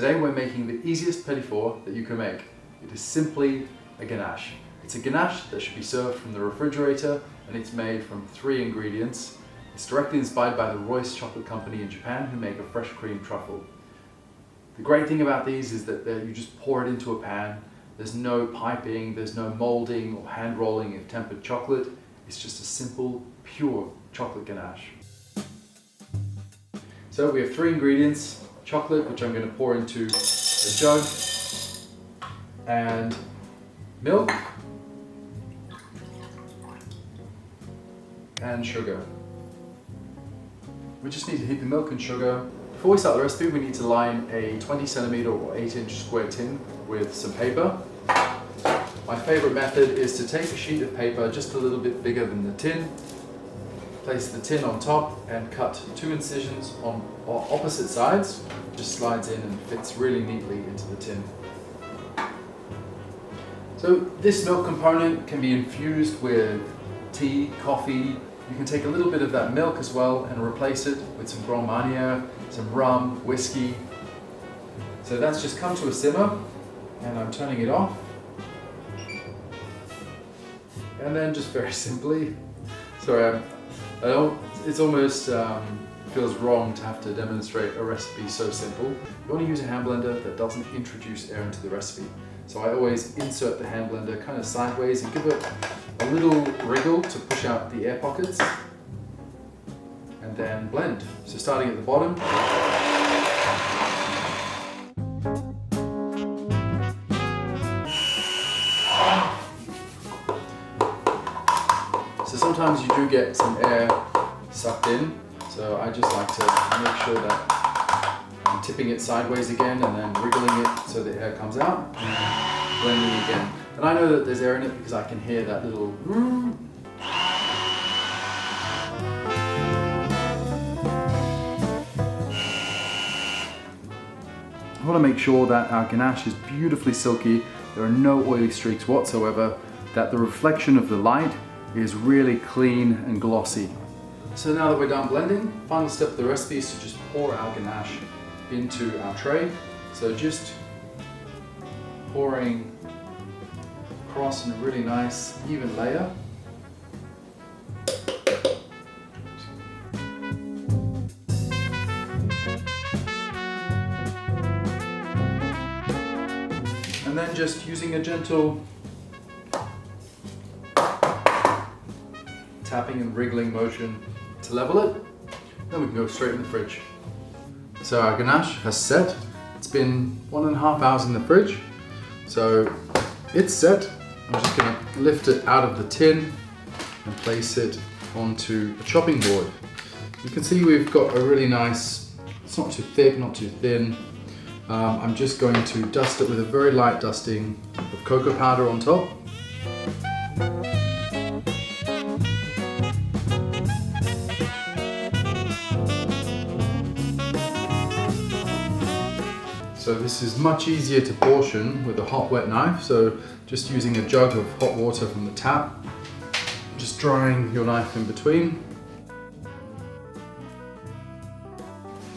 Today we're making the easiest petit four that you can make. It is simply a ganache. It's a ganache that should be served from the refrigerator, and it's made from 3 ingredients. It's directly inspired by the Royce chocolate company in Japan, who make a fresh cream truffle. The great thing about these is that you just pour it into a pan. There's no piping, there's no molding or hand rolling of tempered chocolate. It's just a simple, pure chocolate ganache. So we have 3 ingredients: chocolate, which I'm going to pour into a jug, and milk, and sugar. We just need to heat the milk and sugar. Before we start the recipe, we need to line a 20 centimeter or 8-inch square tin with some paper. My favorite method is to take a sheet of paper just a little bit bigger than the tin, place the tin on top and cut 2 incisions on opposite sides. Just slides in and fits really neatly into the tin. So this milk component can be infused with tea, coffee. You can take a little bit of that milk as well and replace it with some Grand Marnier, some rum, whiskey. So that's just come to a simmer, and I'm turning it off. And then just very simply, sorry, it's almost feels wrong to have to demonstrate a recipe so simple. You want to use a hand blender that doesn't introduce air into the recipe. So I always insert the hand blender kind of sideways and give it a little wriggle to push out the air pockets, and then blend. So starting at the bottom. So sometimes you do get some air sucked in, so I just like to make sure that I'm tipping it sideways again and then wriggling it so the air comes out, and blending again. And I know that there's air in it because I can hear that little I want to make sure that our ganache is beautifully silky, there are no oily streaks whatsoever, that the reflection of the light is really clean and glossy. So now that we're done blending, final step of the recipe is to just pour our ganache into our tray. So just pouring across in a really nice even layer. And then just using a gentle tapping and wriggling motion to level it, then we can go straight in the fridge. So our ganache has set. It's been 1.5 hours in the fridge. So it's set. I'm just going to lift it out of the tin and place it onto a chopping board. You can see we've got a really nice, it's not too thick, not too thin. I'm just going to dust it with a very light dusting of cocoa powder on top. So this is much easier to portion with a hot wet knife, so just using a jug of hot water from the tap, just drying your knife in between.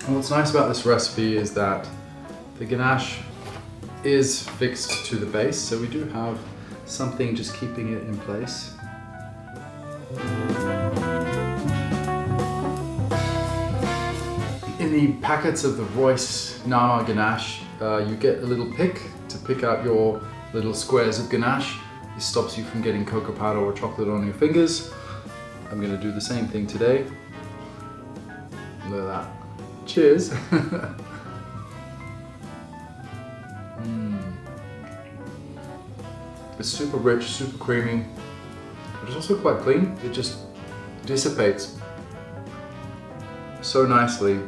And what's nice about this recipe is that the ganache is fixed to the base, so we do have something just keeping it in place. In the packets of the Royce Nama Ganache, you get a little pick to pick out your little squares of ganache. This stops you from getting cocoa powder or chocolate on your fingers. I'm going to do the same thing today. Look at that. Cheers! It's super rich, super creamy, but it's also quite clean. It just dissipates so nicely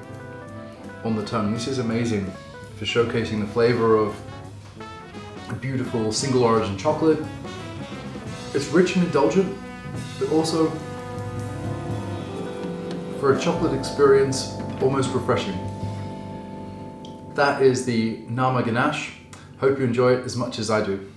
on the tongue. This is amazing for showcasing the flavor of a beautiful single origin chocolate. It's rich and indulgent, but also for a chocolate experience, almost refreshing. That is the Nama Ganache. Hope you enjoy it as much as I do.